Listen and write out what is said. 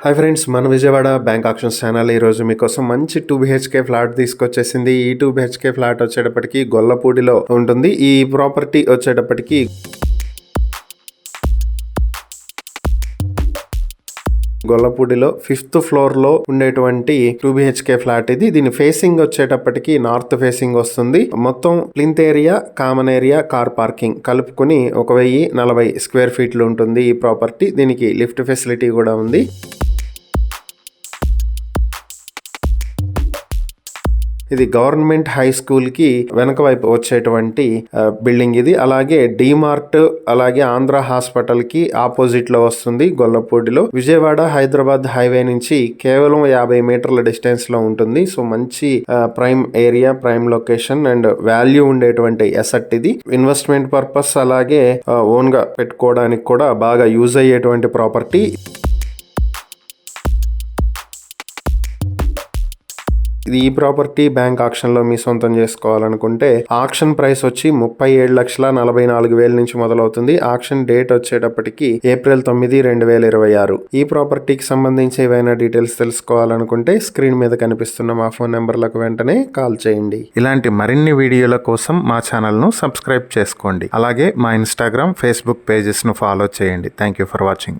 Hi friends, మన Vijayawada bank options channel ఈరోజు మీకోసం మంచి 2 BHK ఫ్లాట్ తీసుకొచ్చేసింది. ఈ 2 BHK ఫ్లాట్ వచ్చేటప్పటికి గొల్లపూడిలో ఉంటుంది. ఈ ప్రాపర్టీ వచ్చేటప్పటికి గొల్లపూడిలో 5th ఫ్లోర్ లో ఉండేటువంటి 2 BHK ఫ్లాట్ ఇది. దీని ఫేసింగ్ వచ్చేటప్పటికి నార్త్ ఫేసింగ్ వస్తుంది. మొత్తం plinth area, common area, car parking కలుపుకొని 1040 స్క్వేర్ ఫీట్లు ఉంటుంది ఈ ప్రాపర్టీ. దీనికి లిఫ్ట్ ఫెసిలిటీ కూడా ఉంది. ఇది గవర్నమెంట్ హై స్కూల్ కి వెనక వైపు వచ్చేటువంటి బిల్డింగ్ ఇది. అలాగే డిమార్ట్, అలాగే ఆంధ్ర హాస్పిటల్ కి ఆపోజిట్ లో వస్తుంది గొల్లపూడిలో. విజయవాడ హైదరాబాద్ హైవే నుంచి కేవలం 50 మీటర్ల డిస్టెన్స్ లో ఉంటుంది. సో మంచి prime area, prime location and value ఉండేటువంటి అసెట్ ఇది. ఇన్వెస్ట్మెంట్ పర్పస్ అలాగే ఓన్ గా పెట్టుకోవడానికి కూడా బాగా యూజ్ అయ్యేటువంటి ప్రాపర్టీ. ఇది ఈ ప్రాపర్టీ బ్యాంక్ ఆక్షన్ లో మీ సొంతం చేసుకోవాలనుకుంటే ఆక్షన్ ప్రైస్ వచ్చి 37,44,000 నుంచి మొదలవుతుంది. ఆక్షన్ డేట్ వచ్చేటప్పటికి April 9, 2026. ఈ ప్రాపర్టీకి సంబంధించి ఏవైనా డీటెయిల్స్ తెలుసుకోవాలనుకుంటే స్క్రీన్ మీద కనిపిస్తున్న మా ఫోన్ నెంబర్లకు వెంటనే కాల్ చేయండి. ఇలాంటి మరిన్ని వీడియోల కోసం మా ఛానల్ ను సబ్స్క్రైబ్ చేసుకోండి. అలాగే మా ఇన్స్టాగ్రామ్, ఫేస్బుక్ పేజెస్ ను ఫాలో చేయండి. Thank you for watching.